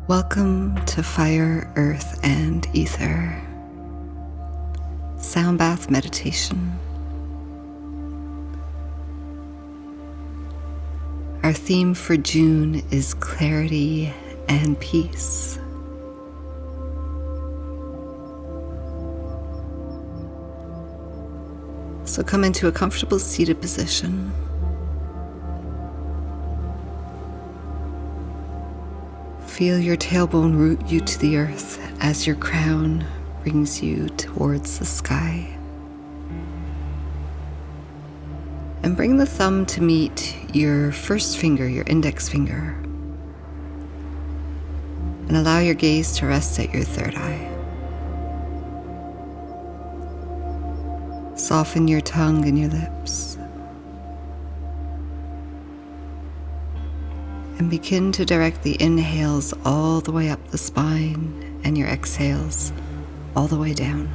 Welcome to Fire, Earth, and Ether Sound Bath Meditation. Our theme for June is clarity and peace. So come into a comfortable seated position. Feel your tailbone root you to the earth as your crown brings you towards the sky. And bring the thumb to meet your first finger, your index finger. And allow your gaze to rest at your third eye. Soften your tongue and your lips. And begin to direct the inhales all the way up the spine and your exhales all the way down.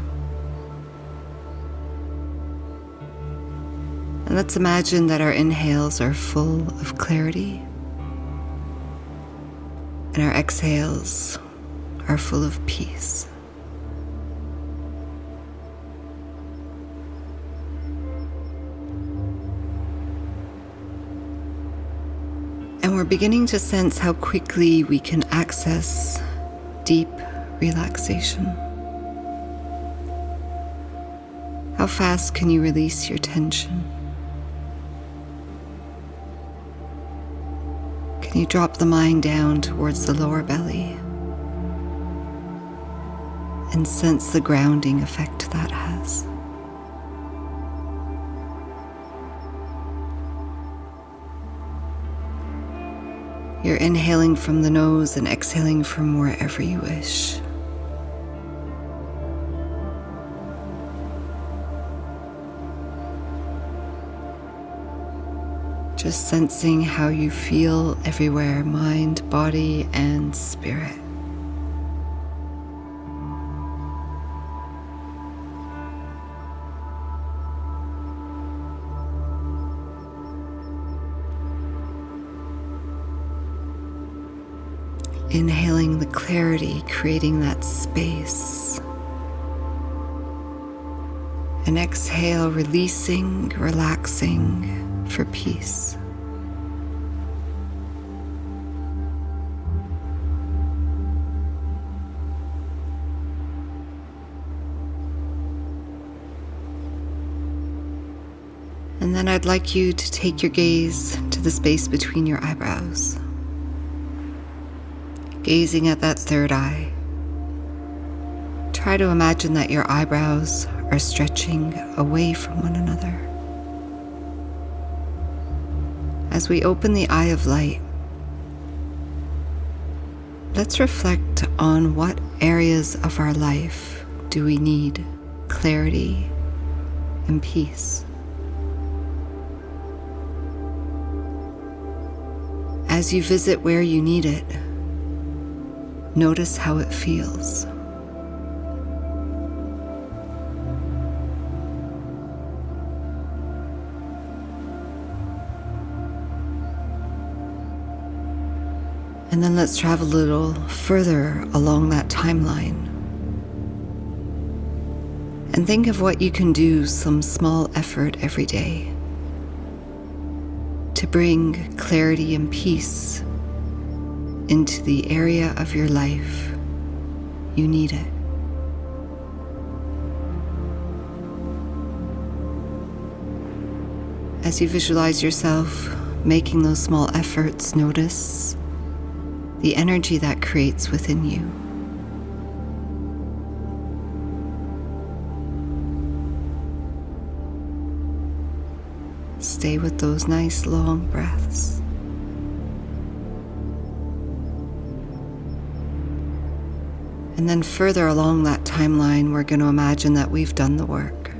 And let's imagine that our inhales are full of clarity and our exhales are full of peace. And we're beginning to sense how quickly we can access deep relaxation. How fast can you release your tension? Can you drop the mind down towards the lower belly and sense the grounding effect that has? You're inhaling from the nose and exhaling from wherever you wish. Just sensing how you feel everywhere, mind, body, and spirit. Inhaling the clarity, creating that space. And exhale, releasing, relaxing for peace. And then I'd like you to take your gaze to the space between your eyebrows. Gazing at that third eye, try to imagine that your eyebrows are stretching away from one another. As we open the eye of light, let's reflect on what areas of our life do we need clarity and peace. As you visit where you need it, notice how it feels. And then let's travel a little further along that timeline. And think of what you can do, some small effort every day, to bring clarity and peace into the area of your life you need it. As you visualize yourself making those small efforts, notice the energy that creates within you. Stay with those nice long breaths. And then further along that timeline, we're going to imagine that we've done the work,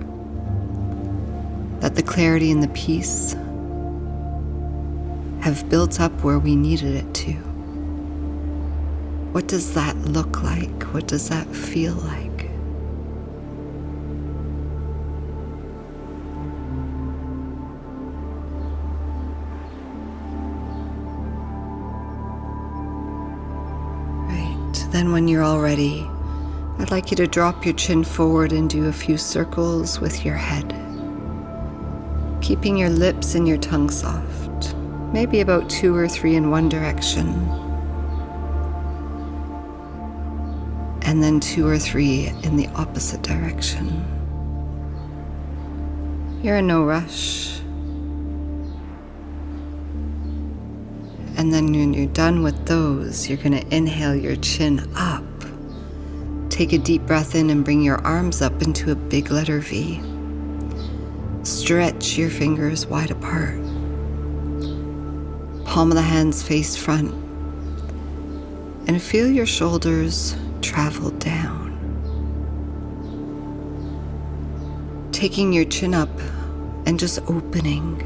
that the clarity and the peace have built up where we needed it to. What does that look like? What does that feel like? Right. Then when you're all ready, I'd like you to drop your chin forward and do a few circles with your head, keeping your lips and your tongue soft, maybe about 2 or 3 in one direction, and then 2 or 3 in the opposite direction. You're in no rush. And then when you're done with those, you're going to inhale your chin up. Take a deep breath in and bring your arms up into a big letter V. Stretch your fingers wide apart. Palm of the hands face front. And feel your shoulders travel down. Taking your chin up and just opening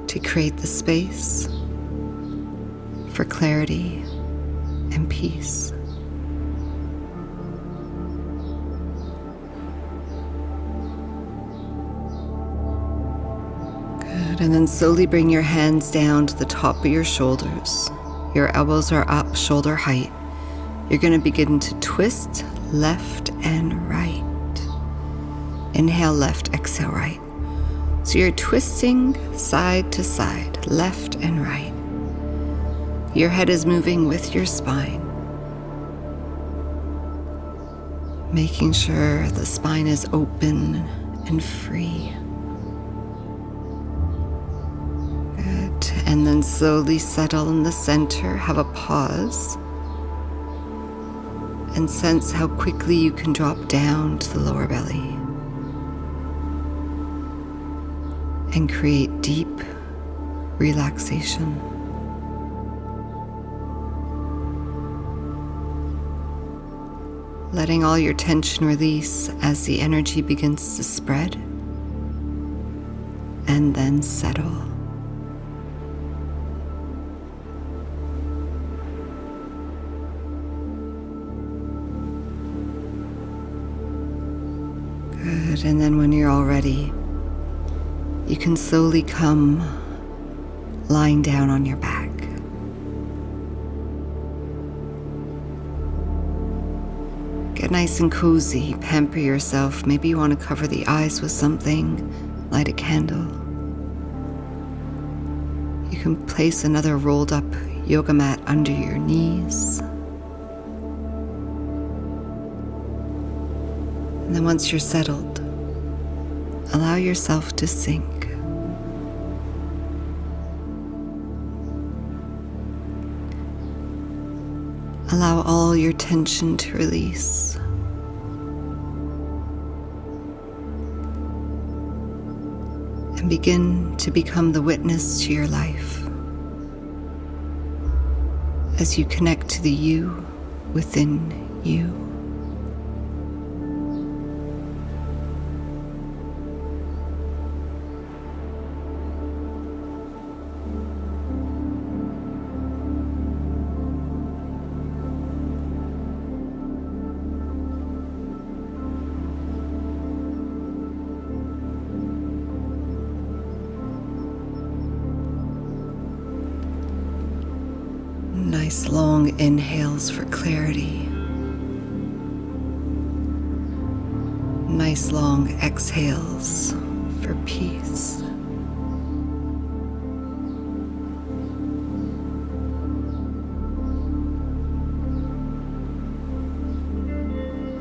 to create the space for clarity and peace. Good, and then slowly bring your hands down to the top of your shoulders. Your elbows are up, shoulder height. You're going to begin to twist left and right. Inhale left, exhale right. So you're twisting side to side, left and right. Your head is moving with your spine, making sure the spine is open and free. Good. And then slowly settle in the center, have a pause, and sense how quickly you can drop down to the lower belly and create deep relaxation. Letting all your tension release as the energy begins to spread and then settle. Good, and then when you're all ready, you can slowly come lying down on your back. Get nice and cozy, pamper yourself. Maybe you want to cover the eyes with something, light a candle. You can place another rolled up yoga mat under your knees. And then once you're settled, allow yourself to sink. Allow all your tension to release. And begin to become the witness to your life as you connect to the you within you. Nice long inhales for clarity. Nice long exhales for peace.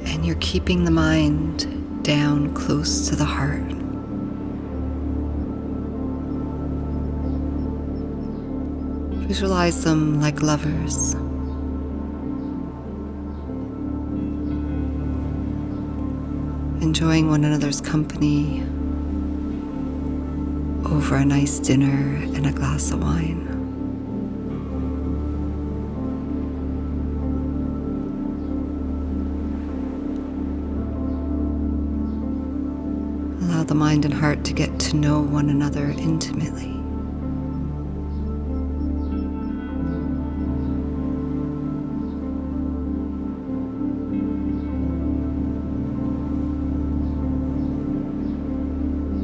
And you're keeping the mind down close to the heart. Visualize them like lovers. Enjoying one another's company over a nice dinner and a glass of wine. Allow the mind and heart to get to know one another intimately.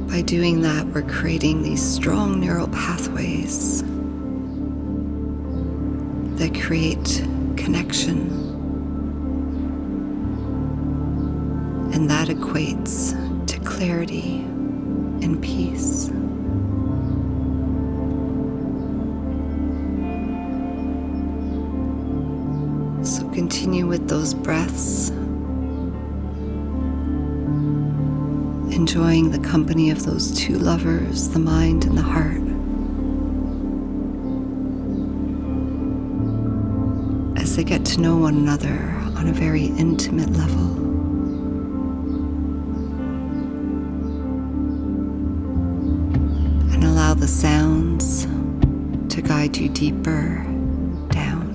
By doing that, we're creating these strong neural pathways that create connection and that equates to clarity and peace. So continue with those breaths, enjoying the company of those two lovers, the mind and the heart, as they get to know one another on a very intimate level. And allow the sounds to guide you deeper down.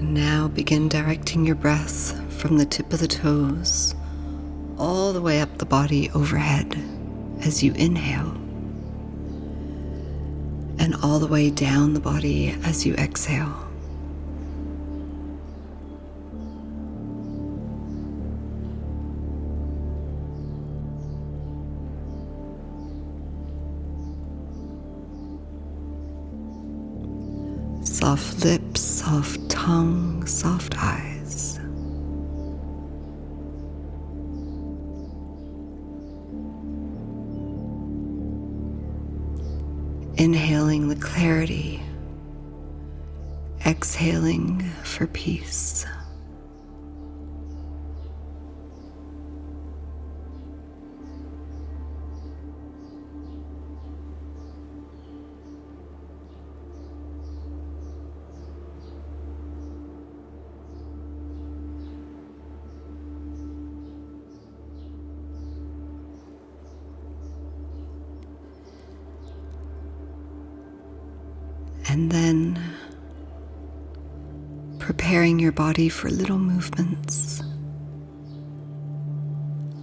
Now begin directing your breath from the tip of the toes all the way up the body overhead as you inhale, and all the way down the body as you exhale. Soft lips, soft tongue, soft eyes. Inhaling the clarity, exhaling for peace. And then preparing your body for little movements,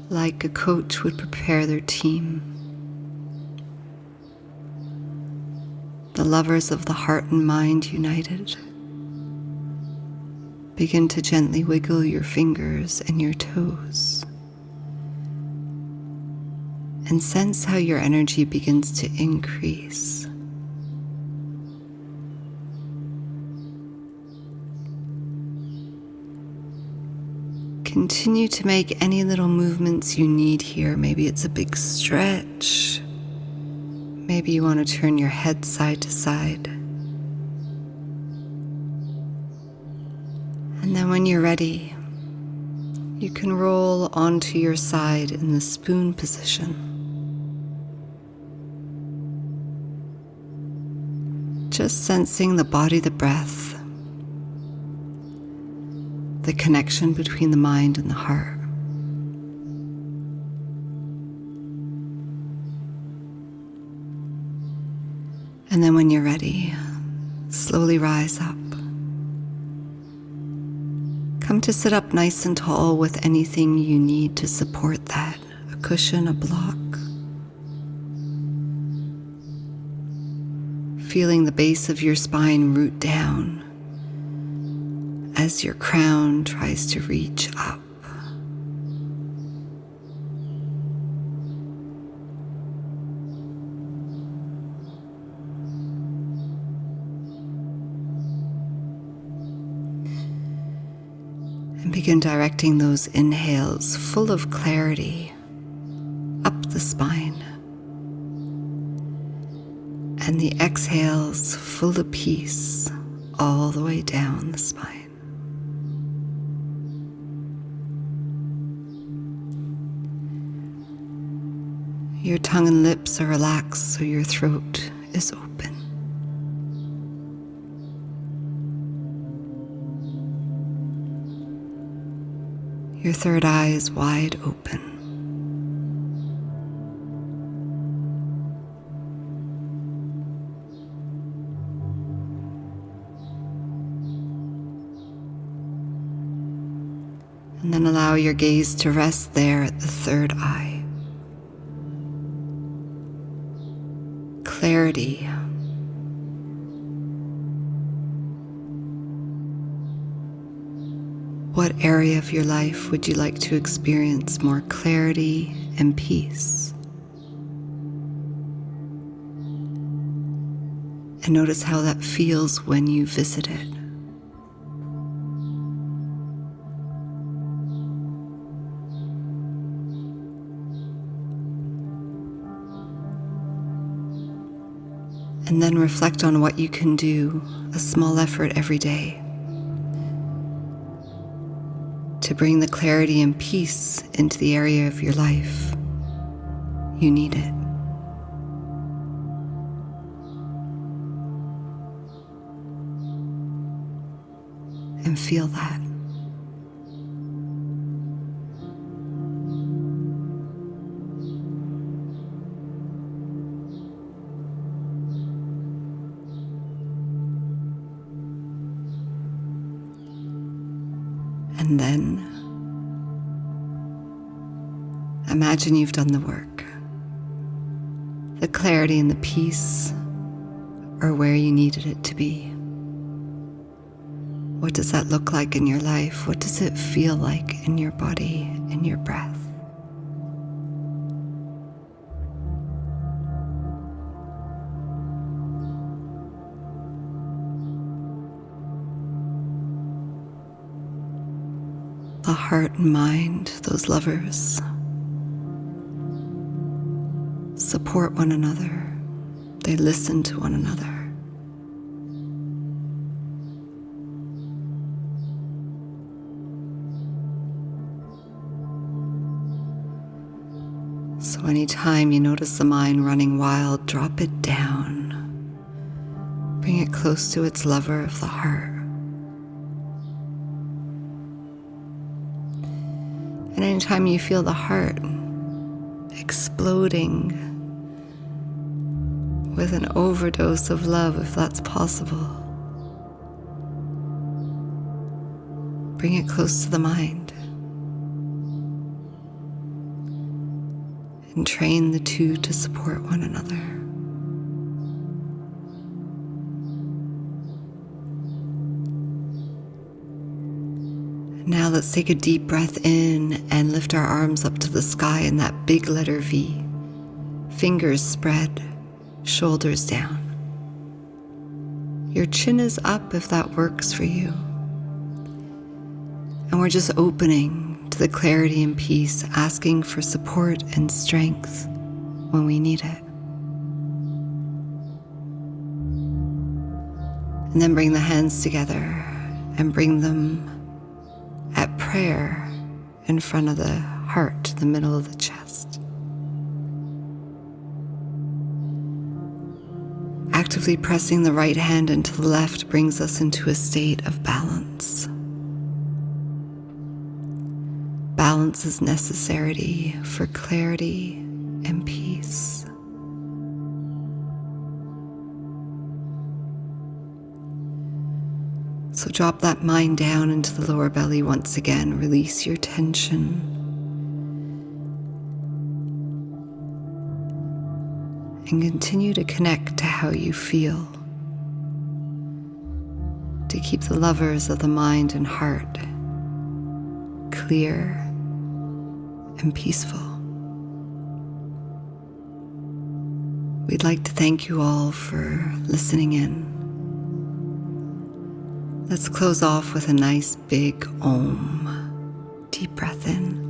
like a coach would prepare their team. The lovers of the heart and mind united. Begin to gently wiggle your fingers and your toes, and sense how your energy begins to increase. Continue to make any little movements you need here. Maybe it's a big stretch. Maybe you want to turn your head side to side. And then when you're ready, you can roll onto your side in the spoon position. Just sensing the body, the breath, the connection between the mind and the heart. And then when you're ready, slowly rise up. Come to sit up nice and tall with anything you need to support that. A cushion, a block. Feeling the base of your spine root down as your crown tries to reach up. And begin directing those inhales full of clarity up the spine, and the exhales full of peace all the way down the spine. Your tongue and lips are relaxed, so your throat is open. Your third eye is wide open. And then allow your gaze to rest there at the third eye. Clarity. What area of your life would you like to experience more clarity and peace? And notice how that feels when you visit it. And then reflect on what you can do, a small effort every day, to bring the clarity and peace into the area of your life. You need it. And feel that. And then imagine you've done the work. The clarity and the peace are where you needed it to be. What does that look like in your life? What does it feel like in your body, in your breath? The heart and mind, those lovers, support one another. They listen to one another. So anytime you notice the mind running wild, drop it down. Bring it close to its lover of the heart. And anytime you feel the heart exploding with an overdose of love if that's possible. Bring it close to the mind and train the two to support one another. Now let's take a deep breath in and lift our arms up to the sky in that big letter V. Fingers spread, shoulders down. Your chin is up if that works for you. And we're just opening to the clarity and peace, asking for support and strength when we need it. And then bring the hands together and bring them at prayer in front of the heart, the middle of the chest. Actively pressing the right hand into the left brings us into a state of balance. Balance is necessary for clarity and peace. So drop that mind down into the lower belly once again. Release your tension. And continue to connect to how you feel. To keep the levers of the mind and heart clear and peaceful. We'd like to thank you all for listening in. Let's close off with a nice big Om. Deep breath in.